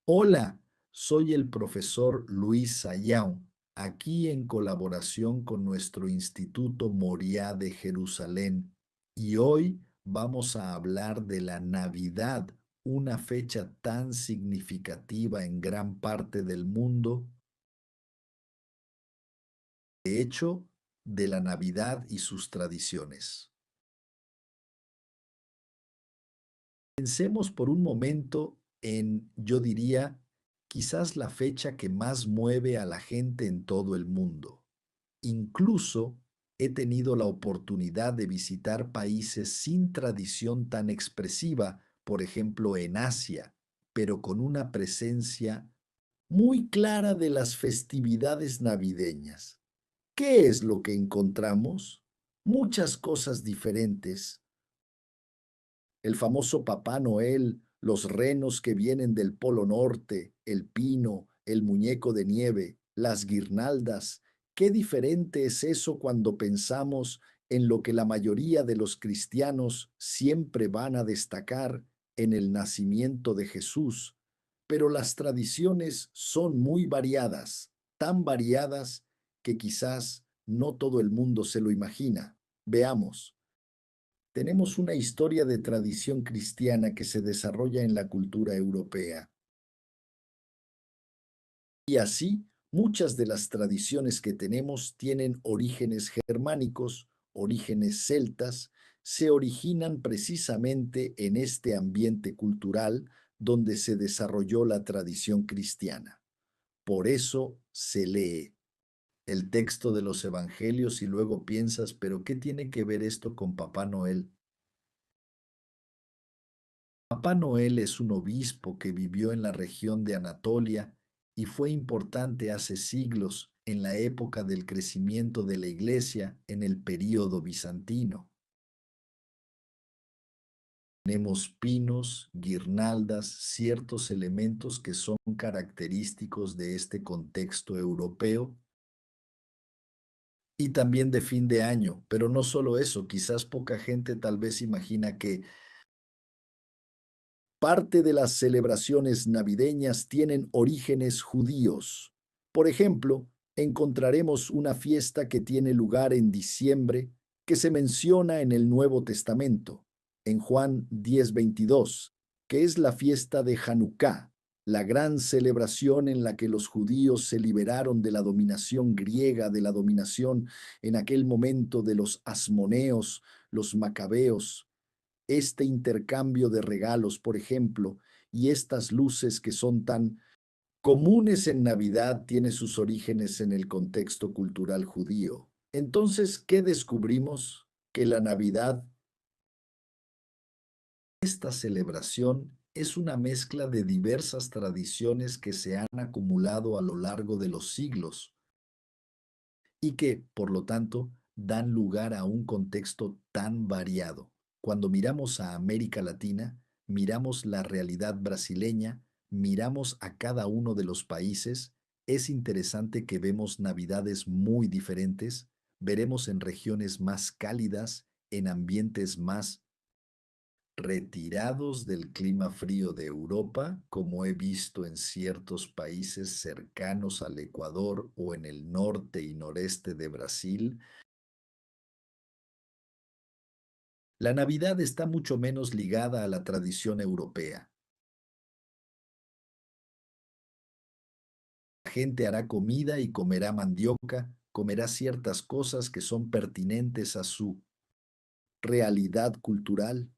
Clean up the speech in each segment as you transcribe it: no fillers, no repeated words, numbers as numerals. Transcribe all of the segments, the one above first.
Hola, soy el profesor Luis Sayão, aquí en colaboración con nuestro Instituto Moriá de Jerusalén, y hoy vamos a hablar de la Navidad, una fecha tan significativa en gran parte del mundo, de hecho, de la Navidad y sus tradiciones. Pensemos por un momento en, yo diría, quizás la fecha que más mueve a la gente en todo el mundo. Incluso he tenido la oportunidad de visitar países sin tradición tan expresiva, por ejemplo en Asia, pero con una presencia muy clara de las festividades navideñas. ¿Qué es lo que encontramos? Muchas cosas diferentes. El famoso Papá Noel, los renos que vienen del Polo Norte, el pino, el muñeco de nieve, las guirnaldas. Qué diferente es eso cuando pensamos en lo que la mayoría de los cristianos siempre van a destacar en el nacimiento de Jesús. Pero las tradiciones son muy variadas, tan variadas que quizás no todo el mundo se lo imagina. Veamos. Tenemos una historia de tradición cristiana que se desarrolla en la cultura europea. Y así, muchas de las tradiciones que tenemos tienen orígenes germánicos, orígenes celtas, se originan precisamente en este ambiente cultural donde se desarrolló la tradición cristiana. Por eso se lee el texto de los evangelios y luego piensas, pero ¿qué tiene que ver esto con Papá Noel? Papá Noel es un obispo que vivió en la región de Anatolia y fue importante hace siglos en la época del crecimiento de la Iglesia en el período bizantino. Tenemos pinos, guirnaldas, ciertos elementos que son característicos de este contexto europeo y también de fin de año, pero no solo eso, quizás poca gente tal vez imagina que parte de las celebraciones navideñas tienen orígenes judíos. Por ejemplo, encontraremos una fiesta que tiene lugar en diciembre que se menciona en el Nuevo Testamento, en Juan 10:22, que es la fiesta de Hanukkah, la gran celebración en la que los judíos se liberaron de la dominación griega, de la dominación en aquel momento de los asmoneos, los macabeos. Este intercambio de regalos, por ejemplo, y estas luces que son tan comunes en Navidad, tiene sus orígenes en el contexto cultural judío. Entonces, ¿qué descubrimos? Que la Navidad, esta celebración, es una mezcla de diversas tradiciones que se han acumulado a lo largo de los siglos y que, por lo tanto, dan lugar a un contexto tan variado. Cuando miramos a América Latina, miramos la realidad brasileña, miramos a cada uno de los países, es interesante que vemos navidades muy diferentes, veremos en regiones más cálidas, en ambientes más retirados del clima frío de Europa, como he visto en ciertos países cercanos al Ecuador o en el norte y noreste de Brasil. La Navidad está mucho menos ligada a la tradición europea. La gente hará comida y comerá mandioca, comerá ciertas cosas que son pertinentes a su realidad cultural.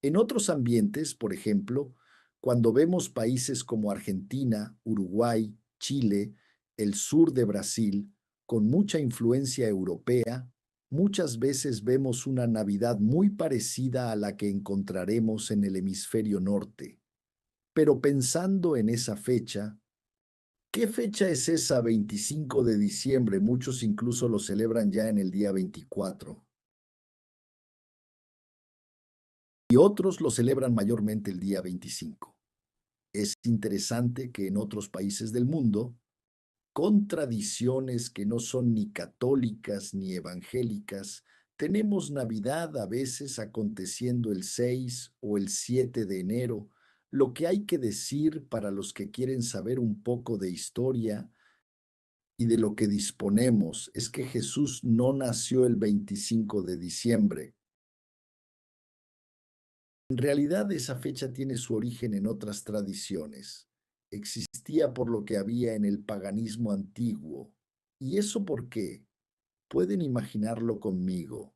En otros ambientes, por ejemplo, cuando vemos países como Argentina, Uruguay, Chile, el sur de Brasil, con mucha influencia europea, muchas veces vemos una Navidad muy parecida a la que encontraremos en el hemisferio norte. Pero pensando en esa fecha, ¿qué fecha es esa 25 de diciembre? Muchos incluso lo celebran ya en el día 24. Y otros lo celebran mayormente el día 25. Es interesante que en otros países del mundo, con tradiciones que no son ni católicas ni evangélicas, Tenemos Navidad a veces aconteciendo el 6 o el 7 de enero. Lo que hay que decir para los que quieren saber un poco de historia y de lo que disponemos es que Jesús no nació el 25 de diciembre. En realidad esa fecha tiene su origen en otras tradiciones. Existía por lo que había en el paganismo antiguo. ¿Y eso por qué? Pueden imaginarlo conmigo.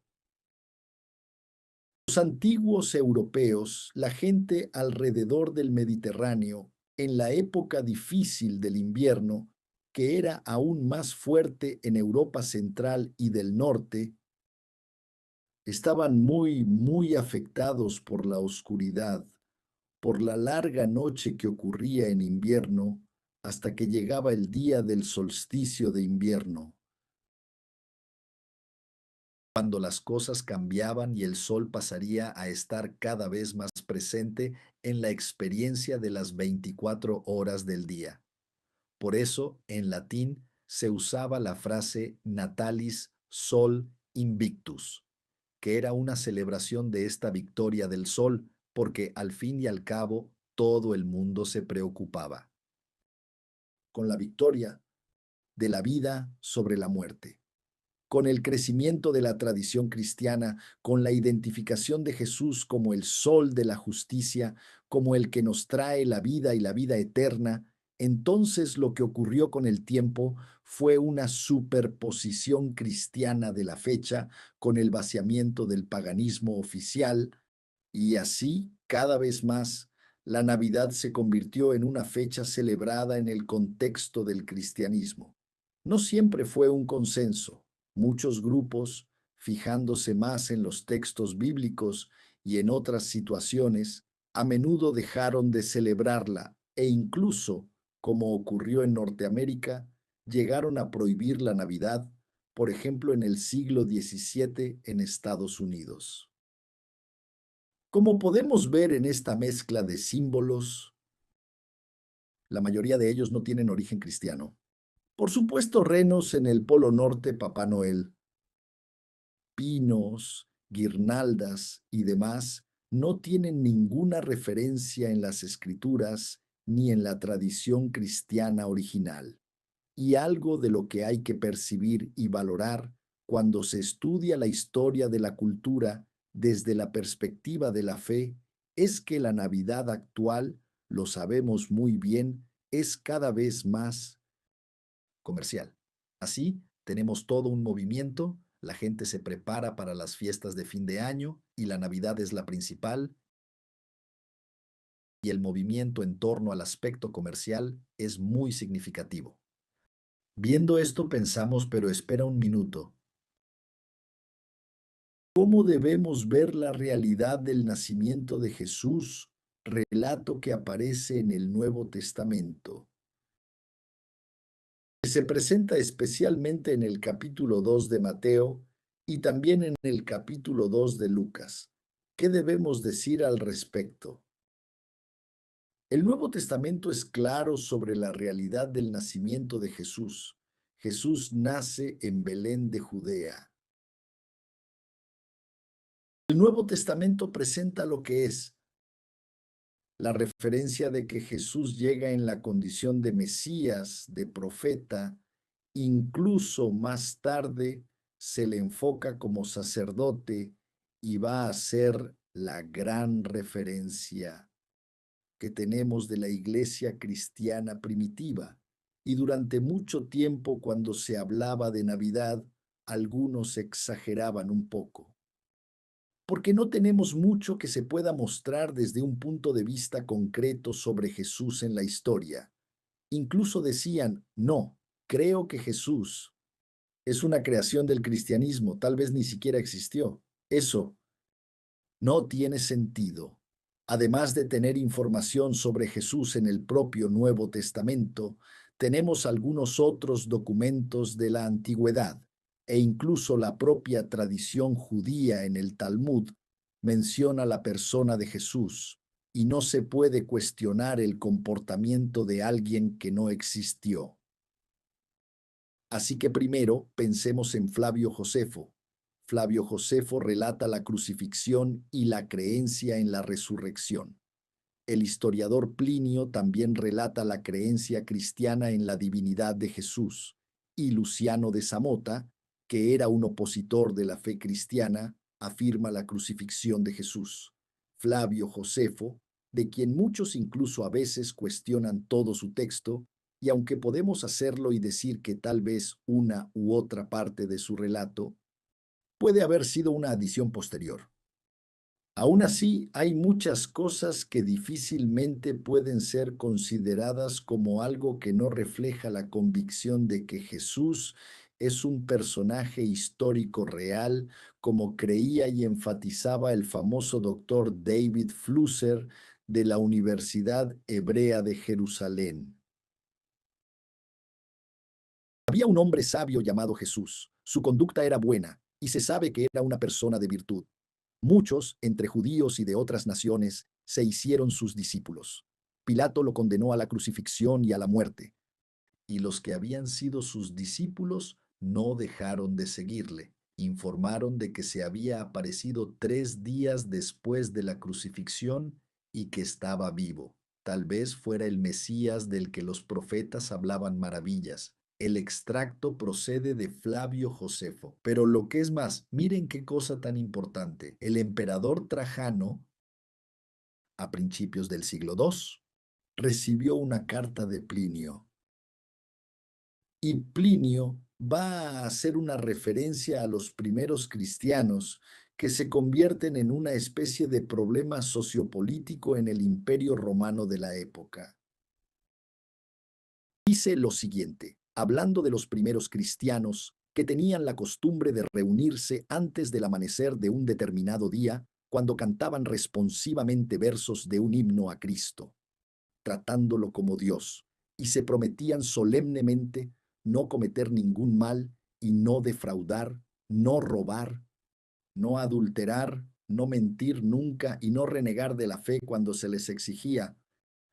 Los antiguos europeos, la gente alrededor del Mediterráneo, en la época difícil del invierno, que era aún más fuerte en Europa central y del norte, estaban muy afectados por la oscuridad, por la larga noche que ocurría en invierno hasta que llegaba el día del solsticio de invierno, cuando las cosas cambiaban y el sol pasaría a estar cada vez más presente en la experiencia de las 24 horas del día. Por eso, en latín, se usaba la frase Natalis Sol Invictus, que era una celebración de esta victoria del sol, porque al fin y al cabo todo el mundo se preocupaba con la victoria de la vida sobre la muerte, con el crecimiento de la tradición cristiana, con la identificación de Jesús como el sol de la justicia, como el que nos trae la vida y la vida eterna. Entonces lo que ocurrió con el tiempo fue una superposición cristiana de la fecha con el vaciamiento del paganismo oficial, y así, cada vez más, la Navidad se convirtió en una fecha celebrada en el contexto del cristianismo. No siempre fue un consenso. Muchos grupos, fijándose más en los textos bíblicos y en otras situaciones, a menudo dejaron de celebrarla e incluso, como ocurrió en Norteamérica, llegaron a prohibir la Navidad, por ejemplo en el siglo XVII en Estados Unidos. Como podemos ver en esta mezcla de símbolos, la mayoría de ellos no tienen origen cristiano. Por supuesto, renos en el Polo Norte, Papá Noel, pinos, guirnaldas y demás no tienen ninguna referencia en las escrituras ni en la tradición cristiana original. Y algo de lo que hay que percibir y valorar cuando se estudia la historia de la cultura desde la perspectiva de la fe es que la Navidad actual, lo sabemos muy bien, es cada vez más comercial. Así, tenemos todo un movimiento, la gente se prepara para las fiestas de fin de año y la Navidad es la principal, y el movimiento en torno al aspecto comercial es muy significativo. Viendo esto pensamos, pero espera un minuto. ¿Cómo debemos ver la realidad del nacimiento de Jesús, relato que aparece en el Nuevo Testamento? Se presenta especialmente en el capítulo 2 de Mateo y también en el capítulo 2 de Lucas. ¿Qué debemos decir al respecto? El Nuevo Testamento es claro sobre la realidad del nacimiento de Jesús. Jesús nace en Belén de Judea. El Nuevo Testamento presenta lo que es la referencia de que Jesús llega en la condición de Mesías, de profeta, incluso más tarde se le enfoca como sacerdote y va a ser la gran referencia que tenemos de la iglesia cristiana primitiva. Y durante mucho tiempo, cuando se hablaba de Navidad, algunos exageraban un poco, porque no tenemos mucho que se pueda mostrar desde un punto de vista concreto sobre Jesús en la historia. Incluso decían, no, creo que Jesús es una creación del cristianismo, tal vez ni siquiera existió. Eso no tiene sentido. Además de tener información sobre Jesús en el propio Nuevo Testamento, tenemos algunos otros documentos de la antigüedad e incluso la propia tradición judía en el Talmud menciona la persona de Jesús y no se puede cuestionar el comportamiento de alguien que no existió. Así que primero pensemos en Flavio Josefo. Flavio Josefo relata la crucifixión y la creencia en la resurrección. El historiador Plinio también relata la creencia cristiana en la divinidad de Jesús, y Luciano de Samota, que era un opositor de la fe cristiana, afirma la crucifixión de Jesús. Flavio Josefo, de quien muchos incluso a veces cuestionan todo su texto, y aunque podemos hacerlo y decir que tal vez una u otra parte de su relato puede haber sido una adición posterior. Aún así, hay muchas cosas que difícilmente pueden ser consideradas como algo que no refleja la convicción de que Jesús es un personaje histórico real, como creía y enfatizaba el famoso doctor David Flusser de la Universidad Hebrea de Jerusalén. Había un hombre sabio llamado Jesús. Su conducta era buena y se sabe que era una persona de virtud. Muchos, entre judíos y de otras naciones, se hicieron sus discípulos. Pilato lo condenó a la crucifixión y a la muerte, y los que habían sido sus discípulos no dejaron de seguirle. Informaron de que se había aparecido 3 días después de la crucifixión y que estaba vivo. Tal vez fuera el Mesías del que los profetas hablaban maravillas. El extracto procede de Flavio Josefo. Pero lo que es más, miren qué cosa tan importante. El emperador Trajano, a principios del siglo II, recibió una carta de Plinio. Y Plinio va a hacer una referencia a los primeros cristianos que se convierten en una especie de problema sociopolítico en el Imperio Romano de la época. Dice lo siguiente, hablando de los primeros cristianos que tenían la costumbre de reunirse antes del amanecer de un determinado día, cuando cantaban responsivamente versos de un himno a Cristo, tratándolo como Dios, y se prometían solemnemente no cometer ningún mal y no defraudar, no robar, no adulterar, no mentir nunca y no renegar de la fe cuando se les exigía.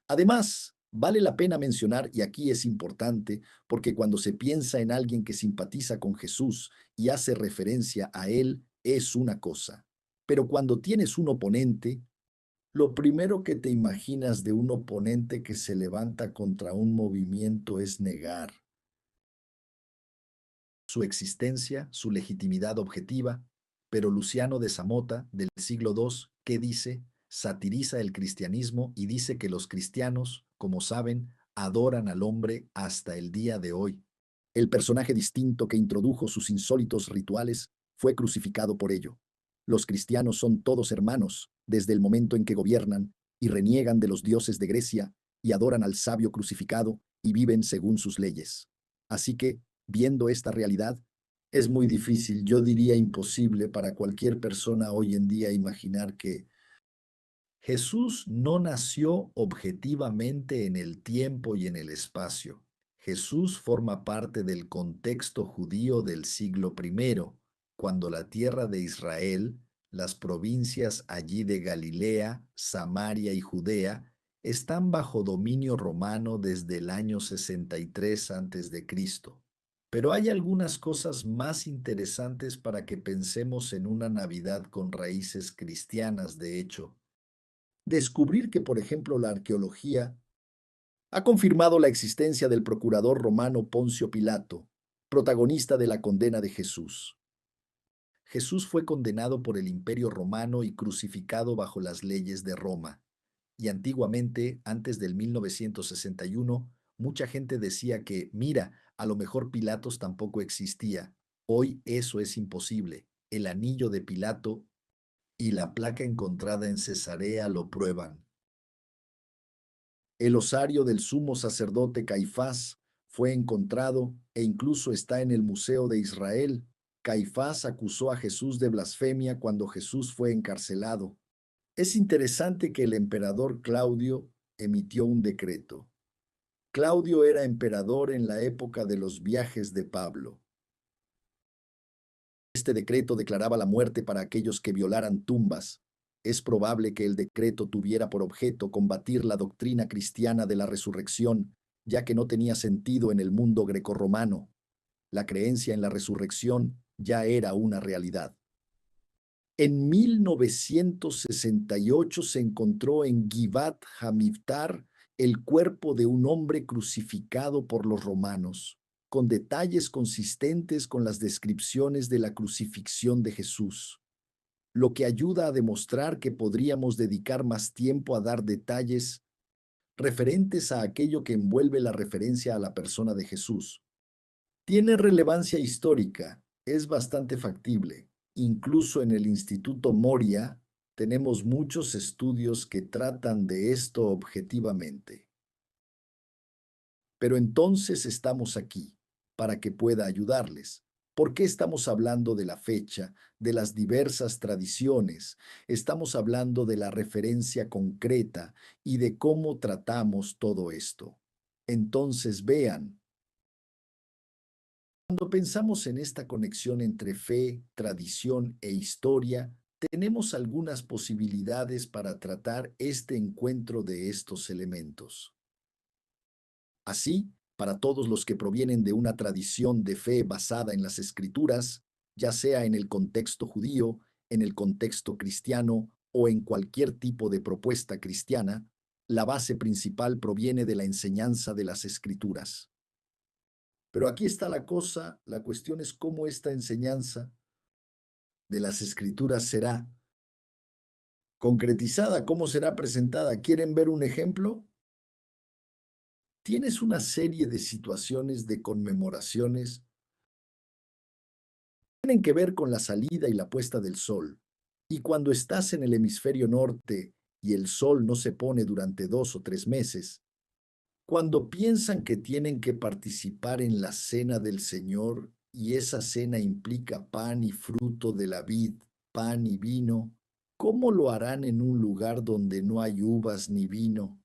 Además, vale la pena mencionar, y aquí es importante, porque cuando se piensa en alguien que simpatiza con Jesús y hace referencia a él, es una cosa. Pero cuando tienes un oponente, lo primero que te imaginas de un oponente que se levanta contra un movimiento es negar su existencia, su legitimidad objetiva, pero Luciano de Samota, del siglo II, ¿qué dice? Satiriza el cristianismo y dice que los cristianos, como saben, adoran al hombre hasta el día de hoy. El personaje distinto que introdujo sus insólitos rituales fue crucificado por ello. Los cristianos son todos hermanos desde el momento en que gobiernan y reniegan de los dioses de Grecia y adoran al sabio crucificado y viven según sus leyes. Así que, viendo esta realidad, es muy difícil, yo diría imposible para cualquier persona hoy en día imaginar que Jesús no nació objetivamente en el tiempo y en el espacio. Jesús forma parte del contexto judío del siglo I, cuando la tierra de Israel, las provincias allí de Galilea, Samaria y Judea, están bajo dominio romano desde el año 63 a.C. Pero hay algunas cosas más interesantes para que pensemos en una Navidad con raíces cristianas, de hecho. Descubrir que, por ejemplo, la arqueología ha confirmado la existencia del procurador romano Poncio Pilato, protagonista de la condena de Jesús. Jesús fue condenado por el Imperio Romano y crucificado bajo las leyes de Roma. Y antiguamente, antes del 1961, mucha gente decía que, mira, a lo mejor Pilatos tampoco existía. Hoy eso es imposible. El anillo de Pilato y la placa encontrada en Cesarea lo prueban. El osario del sumo sacerdote Caifás fue encontrado e incluso está en el Museo de Israel. Caifás acusó a Jesús de blasfemia cuando Jesús fue encarcelado. Es interesante que el emperador Claudio emitió un decreto. Claudio era emperador en la época de los viajes de Pablo. Este decreto declaraba la muerte para aquellos que violaran tumbas. Es probable que el decreto tuviera por objeto combatir la doctrina cristiana de la resurrección, ya que no tenía sentido en el mundo grecorromano. La creencia en la resurrección ya era una realidad. En 1968 se encontró en Givat Hamiftar el cuerpo de un hombre crucificado por los romanos, con detalles consistentes con las descripciones de la crucifixión de Jesús, lo que ayuda a demostrar que podríamos dedicar más tiempo a dar detalles referentes a aquello que envuelve la referencia a la persona de Jesús. Tiene relevancia histórica, es bastante factible. Incluso en el Instituto Moria tenemos muchos estudios que tratan de esto objetivamente. Pero entonces estamos aquí para que pueda ayudarles. ¿Por qué estamos hablando de la fecha, de las diversas tradiciones? Estamos hablando de la referencia concreta y de cómo tratamos todo esto. Entonces vean, cuando pensamos en esta conexión entre fe, tradición e historia, tenemos algunas posibilidades para tratar este encuentro de estos elementos. Así, para todos los que provienen de una tradición de fe basada en las escrituras, ya sea en el contexto judío, en el contexto cristiano o en cualquier tipo de propuesta cristiana, la base principal proviene de la enseñanza de las escrituras. Pero aquí está la cosa, la cuestión es cómo esta enseñanza de las escrituras será concretizada, cómo será presentada. ¿Quieren ver un ejemplo? Tienes una serie de situaciones de conmemoraciones que tienen que ver con la salida y la puesta del sol. Y cuando estás en el hemisferio norte y el sol no se pone durante 2 o 3 meses, cuando piensan que tienen que participar en la cena del Señor y esa cena implica pan y fruto de la vid, pan y vino, ¿cómo lo harán en un lugar donde no hay uvas ni vino?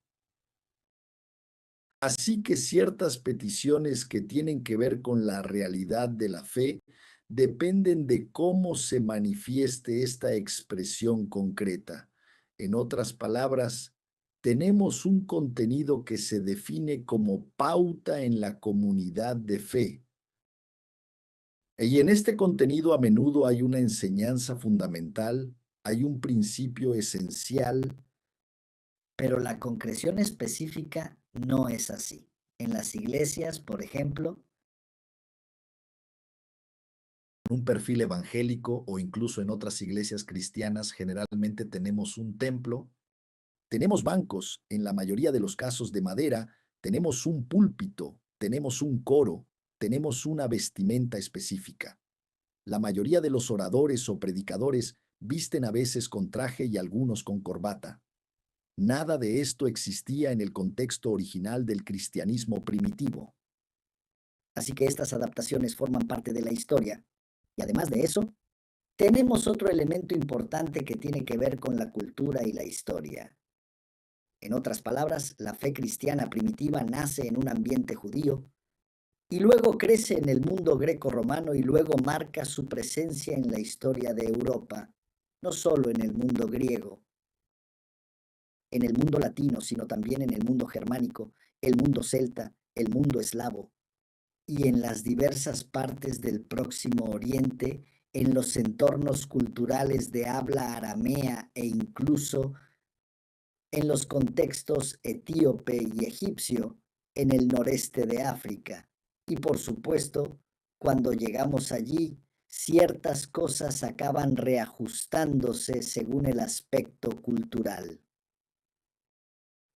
Así que ciertas peticiones que tienen que ver con la realidad de la fe dependen de cómo se manifieste esta expresión concreta. En otras palabras, tenemos un contenido que se define como pauta en la comunidad de fe. Y en este contenido a menudo hay una enseñanza fundamental, hay un principio esencial. Pero la concreción específica no es así. En las iglesias, por ejemplo, Un perfil evangélico o incluso en otras iglesias cristianas generalmente tenemos un templo, tenemos bancos, en la mayoría de los casos de madera, tenemos un púlpito, tenemos un coro, tenemos una vestimenta específica. La mayoría de los oradores o predicadores visten a veces con traje y algunos con corbata. Nada de esto existía en el contexto original del cristianismo primitivo. así que estas adaptaciones forman parte de la historia. Y además de eso, tenemos otro elemento importante que tiene que ver con la cultura y la historia. En otras palabras, la fe cristiana primitiva nace en un ambiente judío y luego crece en el mundo greco-romano y luego marca su presencia en la historia de Europa, no solo en el mundo griego, en el mundo latino, sino también en el mundo germánico, el mundo celta, el mundo eslavo y en las diversas partes del Próximo Oriente, en los entornos culturales de habla aramea e incluso en los contextos etíope y egipcio en el noreste de África. Y por supuesto, cuando llegamos allí, ciertas cosas acaban reajustándose según el aspecto cultural.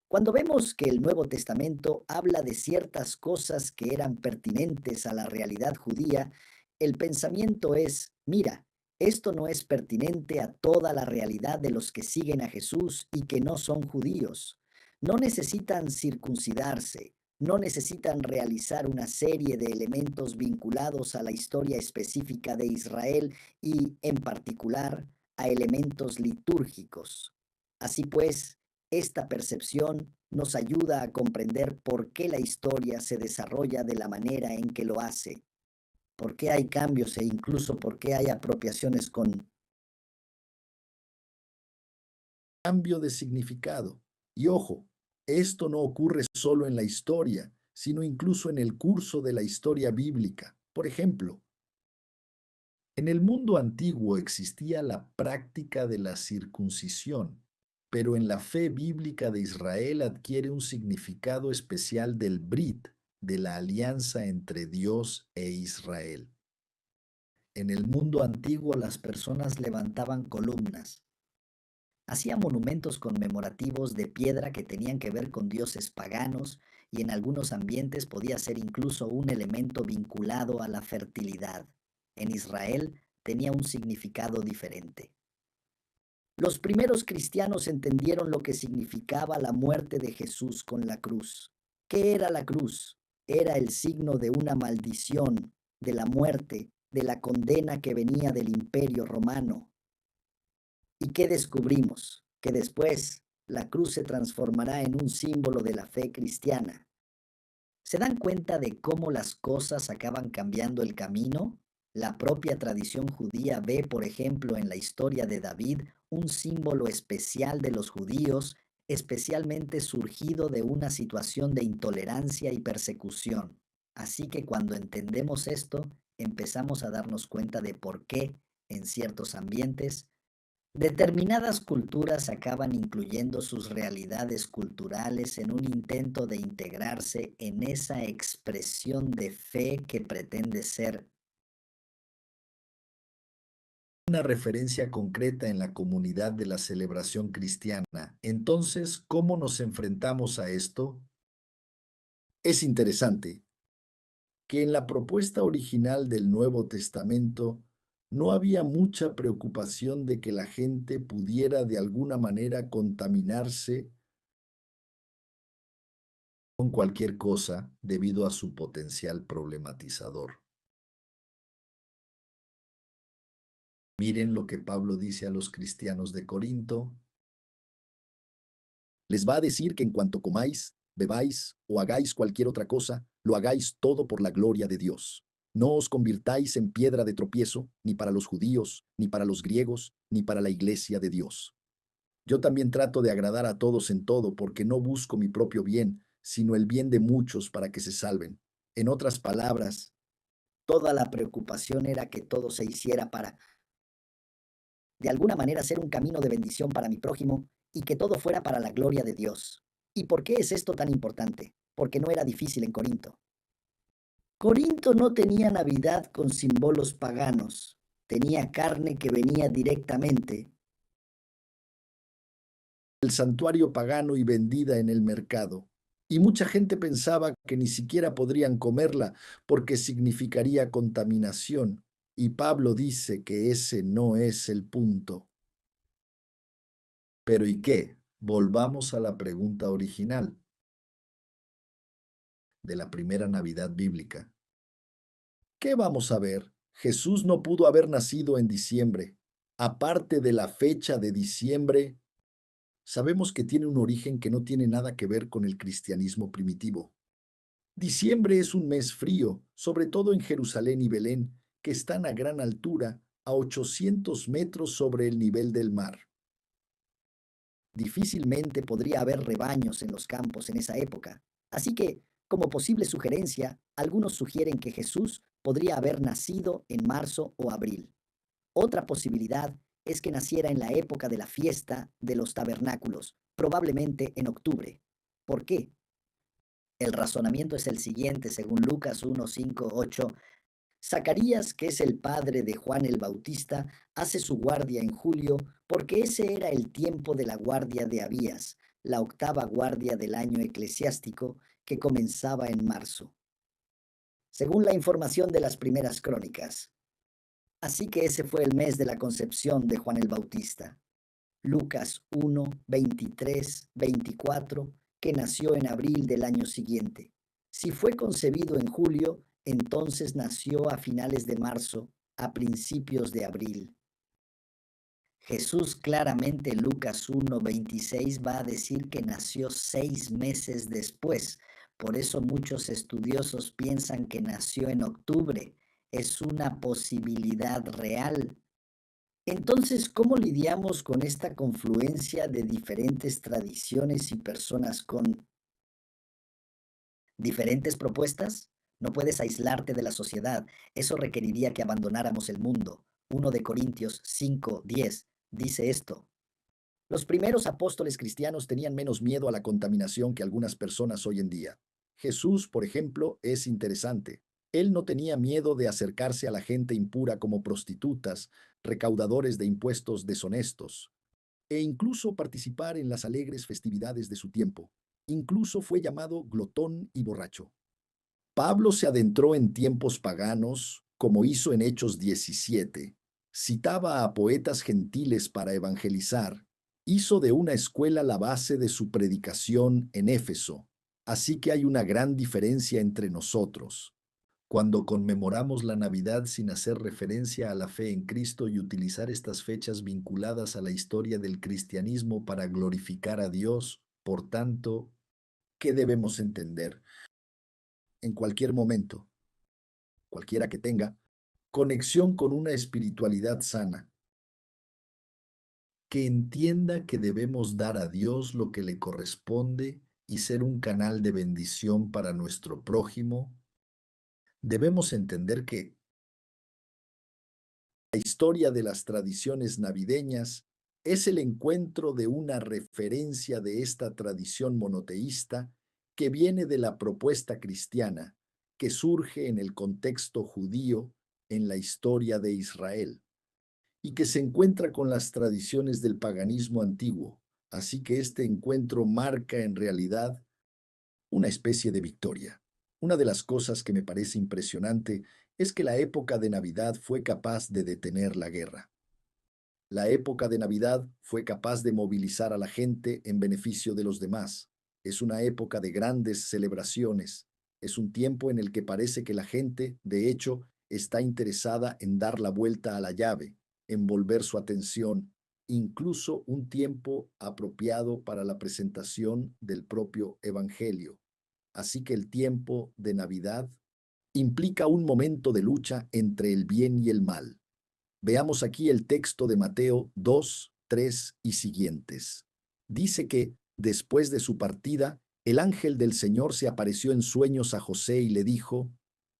Cuando vemos que el Nuevo Testamento habla de ciertas cosas que eran pertinentes a la realidad judía, el pensamiento es, mira, esto no es pertinente a toda la realidad de los que siguen a Jesús y que no son judíos. No necesitan circuncidarse, no necesitan realizar una serie de elementos vinculados a la historia específica de Israel y, en particular, a elementos litúrgicos. Así pues, esta percepción nos ayuda a comprender por qué la historia se desarrolla de la manera en que lo hace, por qué hay cambios e incluso por qué hay apropiaciones con... Cambio de significado. Y ojo, esto no ocurre solo en la historia, sino incluso en el curso de la historia bíblica. Por ejemplo, En el mundo antiguo existía la práctica de la circuncisión, pero en la fe bíblica de Israel adquiere un significado especial del Brit, de la alianza entre Dios e Israel. En el mundo antiguo las personas levantaban columnas, hacían monumentos conmemorativos de piedra que tenían que ver con dioses paganos y en algunos ambientes podía ser incluso un elemento vinculado a la fertilidad. En Israel tenía un significado diferente. Los primeros cristianos entendieron lo que significaba la muerte de Jesús con la cruz. ¿Qué era la cruz? Era el signo de una maldición, de la muerte, de la condena que venía del Imperio Romano. ¿Y qué descubrimos? Que después la cruz se transformará en un símbolo de la fe cristiana. ¿Se dan cuenta de cómo las cosas acaban cambiando el camino? La propia tradición judía ve, por ejemplo, en la historia de David, un símbolo especial de los judíos, especialmente surgido de una situación de intolerancia y persecución. Así que cuando entendemos esto, empezamos a darnos cuenta de por qué, en ciertos ambientes, determinadas culturas acaban incluyendo sus realidades culturales en un intento de integrarse en esa expresión de fe que pretende ser Una referencia concreta en la comunidad de la celebración cristiana. Entonces, ¿cómo nos enfrentamos a esto? Es interesante que en la propuesta original del Nuevo Testamento no había mucha preocupación de que la gente pudiera de alguna manera contaminarse con cualquier cosa debido a su potencial problematizador. Miren lo que Pablo dice a los cristianos de Corinto. Les va a decir que en cuanto comáis, bebáis o hagáis cualquier otra cosa, lo hagáis todo por la gloria de Dios. No os convirtáis en piedra de tropiezo, ni para los judíos, ni para los griegos, ni para la iglesia de Dios. Yo también trato de agradar a todos en todo, porque no busco mi propio bien, sino el bien de muchos para que se salven. En otras palabras, toda la preocupación era que todo se hiciera para, de alguna manera, ser un camino de bendición para mi prójimo y que todo fuera para la gloria de Dios. ¿Y por qué es esto tan importante? Porque no era difícil en Corinto. Corinto no tenía Navidad con símbolos paganos, tenía carne que venía directamente. el santuario pagano y vendida en el mercado. Y mucha gente pensaba que ni siquiera podrían comerla porque significaría contaminación. Y Pablo dice que ese no es el punto. Pero ¿y qué? Volvamos a la pregunta original de la primera Navidad bíblica. ¿Qué vamos a ver? Jesús no pudo haber nacido en diciembre. Aparte de la fecha de diciembre, sabemos que tiene un origen que no tiene nada que ver con el cristianismo primitivo. Diciembre es un mes frío, sobre todo en Jerusalén y Belén, que están a gran altura, a 800 metros sobre el nivel del mar. Difícilmente podría haber rebaños en los campos en esa época. Así que, como posible sugerencia, algunos sugieren que Jesús podría haber nacido en marzo o abril. Otra posibilidad es que naciera en la época de la fiesta de los tabernáculos, probablemente en octubre. ¿Por qué? El razonamiento es el siguiente, según Lucas 1, 5, 8. Zacarías, que es el padre de Juan el Bautista, hace su guardia en julio porque ese era el tiempo de la guardia de Abías, la octava guardia del año eclesiástico que comenzaba en marzo, según la información de las primeras crónicas. Así que ese fue el mes de la concepción de Juan el Bautista. Lucas 1, 23, 24, que nació en abril del año siguiente. Si fue concebido en julio, entonces nació a finales de marzo, a principios de abril. Jesús claramente en Lucas 1, 26 va a decir que nació 6 meses después. Por eso muchos estudiosos piensan que nació en octubre. Es una posibilidad real. Entonces, ¿cómo lidiamos con esta confluencia de diferentes tradiciones y personas con diferentes propuestas? No puedes aislarte de la sociedad. Eso requeriría que abandonáramos el mundo. 1 Corintios 5:10 dice esto. Los primeros apóstoles cristianos tenían menos miedo a la contaminación que algunas personas hoy en día. Jesús, por ejemplo, es interesante. Él no tenía miedo de acercarse a la gente impura como prostitutas, recaudadores de impuestos deshonestos, e incluso participar en las alegres festividades de su tiempo. Incluso fue llamado glotón y borracho. Pablo se adentró en tiempos paganos, como hizo en Hechos 17. Citaba a poetas gentiles para evangelizar. Hizo de una escuela la base de su predicación en Éfeso. Así que hay una gran diferencia entre nosotros. Cuando conmemoramos la Navidad sin hacer referencia a la fe en Cristo y utilizar estas fechas vinculadas a la historia del cristianismo para glorificar a Dios, por tanto, ¿qué debemos entender? En cualquier momento, cualquiera que tenga, conexión con una espiritualidad sana, que entienda que debemos dar a Dios lo que le corresponde y ser un canal de bendición para nuestro prójimo, debemos entender que la historia de las tradiciones navideñas es el encuentro de una referencia de esta tradición monoteísta que viene de la propuesta cristiana, que surge en el contexto judío en la historia de Israel y que se encuentra con las tradiciones del paganismo antiguo. Así que este encuentro marca en realidad una especie de victoria. Una de las cosas que me parece impresionante es que la época de Navidad fue capaz de detener la guerra. La época de Navidad fue capaz de movilizar a la gente en beneficio de los demás. Es una época de grandes celebraciones. Es un tiempo en el que parece que la gente, de hecho, está interesada en dar la vuelta a la llave, en volver su atención, incluso un tiempo apropiado para la presentación del propio Evangelio. Así que el tiempo de Navidad implica un momento de lucha entre el bien y el mal. Veamos aquí el texto de Mateo 2, 3 y siguientes. Dice que, después de su partida, el ángel del Señor se apareció en sueños a José y le dijo,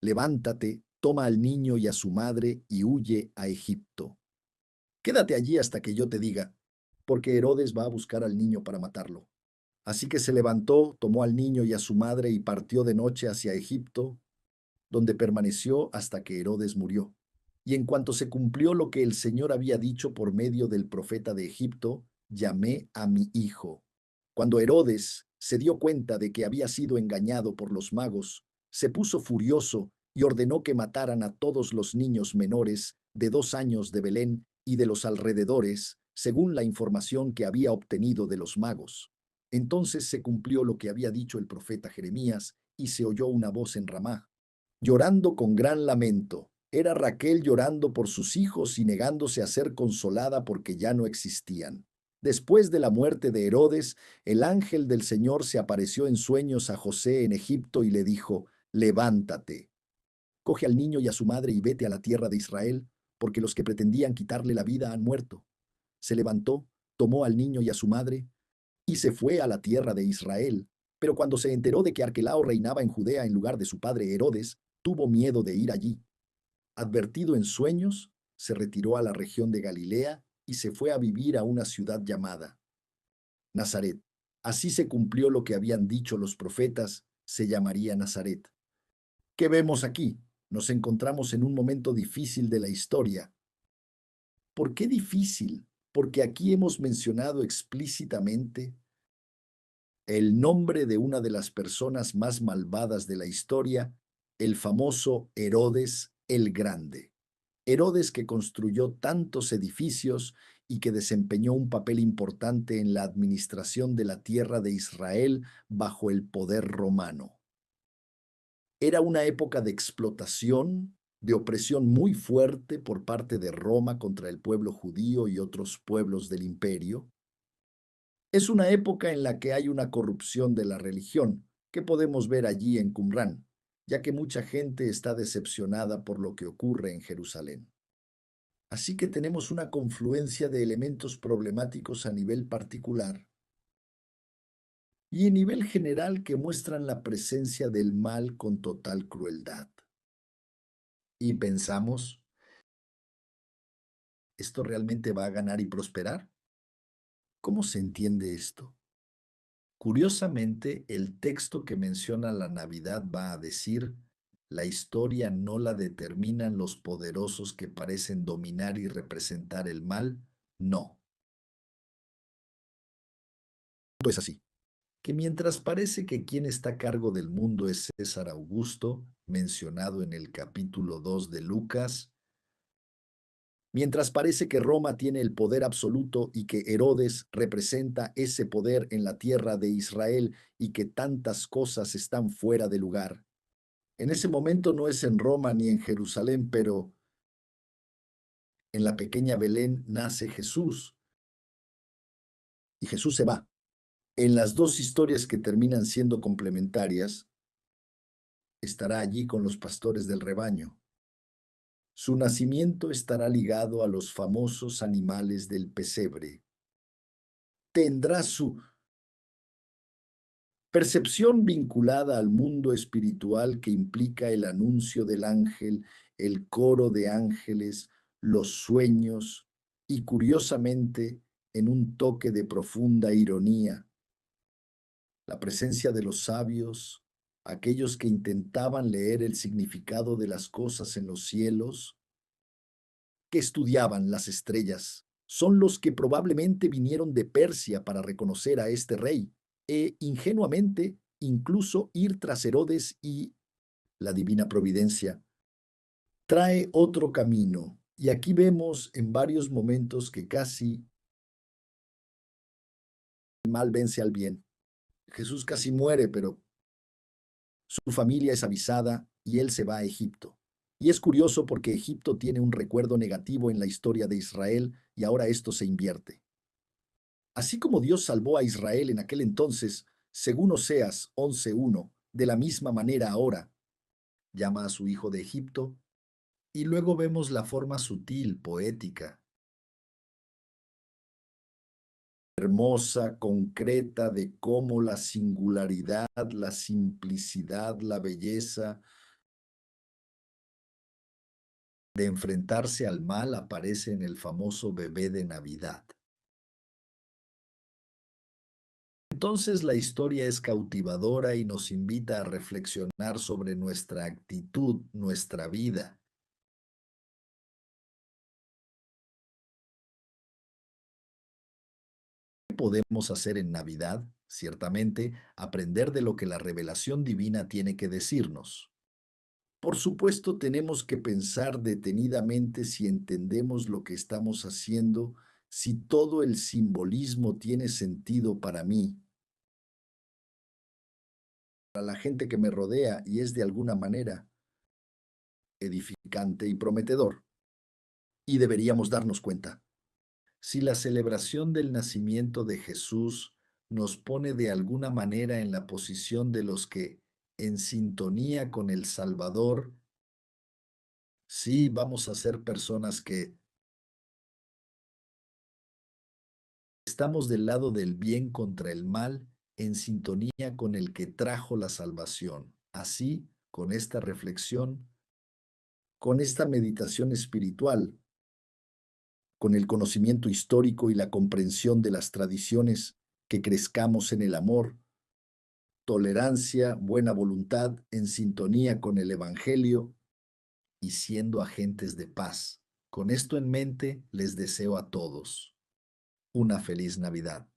levántate, toma al niño y a su madre y huye a Egipto. Quédate allí hasta que yo te diga, porque Herodes va a buscar al niño para matarlo. Así que se levantó, tomó al niño y a su madre y partió de noche hacia Egipto, donde permaneció hasta que Herodes murió. Y en cuanto se cumplió lo que el Señor había dicho por medio del profeta de Egipto, llamé a mi hijo. Cuando Herodes se dio cuenta de que había sido engañado por los magos, se puso furioso y ordenó que mataran a todos los niños menores de 2 años de Belén y de los alrededores, según la información que había obtenido de los magos. Entonces se cumplió lo que había dicho el profeta Jeremías, y se oyó una voz en Ramá, llorando con gran lamento. Era Raquel llorando por sus hijos y negándose a ser consolada porque ya no existían. Después de la muerte de Herodes, el ángel del Señor se apareció en sueños a José en Egipto y le dijo, levántate, coge al niño y a su madre y vete a la tierra de Israel, porque los que pretendían quitarle la vida han muerto. Se levantó, tomó al niño y a su madre y se fue a la tierra de Israel. Pero cuando se enteró de que Arquelao reinaba en Judea en lugar de su padre Herodes, tuvo miedo de ir allí. Advertido en sueños, se retiró a la región de Galilea y se fue a vivir a una ciudad llamada Nazaret. Así se cumplió lo que habían dicho los profetas, se llamaría Nazaret. ¿Qué vemos aquí? Nos encontramos en un momento difícil de la historia. ¿Por qué difícil? Porque aquí hemos mencionado explícitamente el nombre de una de las personas más malvadas de la historia, el famoso Herodes el Grande. Herodes, que construyó tantos edificios y que desempeñó un papel importante en la administración de la tierra de Israel bajo el poder romano. Era una época de explotación, de opresión muy fuerte por parte de Roma contra el pueblo judío y otros pueblos del imperio. Es una época en la que hay una corrupción de la religión, que podemos ver allí en Qumrán, ya que mucha gente está decepcionada por lo que ocurre en Jerusalén. Así que tenemos una confluencia de elementos problemáticos a nivel particular y en nivel general que muestran la presencia del mal con total crueldad. Y pensamos, ¿esto realmente va a ganar y prosperar? ¿Cómo se entiende esto? Curiosamente, el texto que menciona la Navidad va a decir, la historia no la determinan los poderosos que parecen dominar y representar el mal, no. Pues así, que mientras parece que quien está a cargo del mundo es César Augusto, mencionado en el capítulo 2 de Lucas, mientras parece que Roma tiene el poder absoluto y que Herodes representa ese poder en la tierra de Israel y que tantas cosas están fuera de lugar. En ese momento no es en Roma ni en Jerusalén, pero en la pequeña Belén nace Jesús y Jesús se va. En las dos historias que terminan siendo complementarias, estará allí con los pastores del rebaño. Su nacimiento estará ligado a los famosos animales del pesebre. Tendrá su percepción vinculada al mundo espiritual que implica el anuncio del ángel, el coro de ángeles, los sueños y, curiosamente, en un toque de profunda ironía, la presencia de los sabios, aquellos que intentaban leer el significado de las cosas en los cielos, que estudiaban las estrellas, son los que probablemente vinieron de Persia para reconocer a este rey e ingenuamente incluso ir tras Herodes y la divina providencia trae otro camino. Y aquí vemos en varios momentos que casi el mal vence al bien. Jesús casi muere, pero su familia es avisada y él se va a Egipto. Y es curioso porque Egipto tiene un recuerdo negativo en la historia de Israel y ahora esto se invierte. Así como Dios salvó a Israel en aquel entonces, según Oseas 11:1, de la misma manera ahora, llama a su hijo de Egipto, y luego vemos la forma sutil, poética, hermosa, concreta de cómo la singularidad, la simplicidad, la belleza de enfrentarse al mal aparece en el famoso bebé de Navidad. Entonces la historia es cautivadora y nos invita a reflexionar sobre nuestra actitud, nuestra vida. ¿Qué podemos hacer en Navidad? Ciertamente, aprender de lo que la revelación divina tiene que decirnos. Por supuesto, tenemos que pensar detenidamente si entendemos lo que estamos haciendo, si todo el simbolismo tiene sentido para mí, para la gente que me rodea y es de alguna manera edificante y prometedor. Y deberíamos darnos cuenta. Si la celebración del nacimiento de Jesús nos pone de alguna manera en la posición de los que, en sintonía con el Salvador, sí vamos a ser personas que estamos del lado del bien contra el mal, en sintonía con el que trajo la salvación. Así, con esta reflexión, con esta meditación espiritual, con el conocimiento histórico y la comprensión de las tradiciones, que crezcamos en el amor, tolerancia, buena voluntad, en sintonía con el Evangelio y siendo agentes de paz. Con esto en mente, les deseo a todos una feliz Navidad.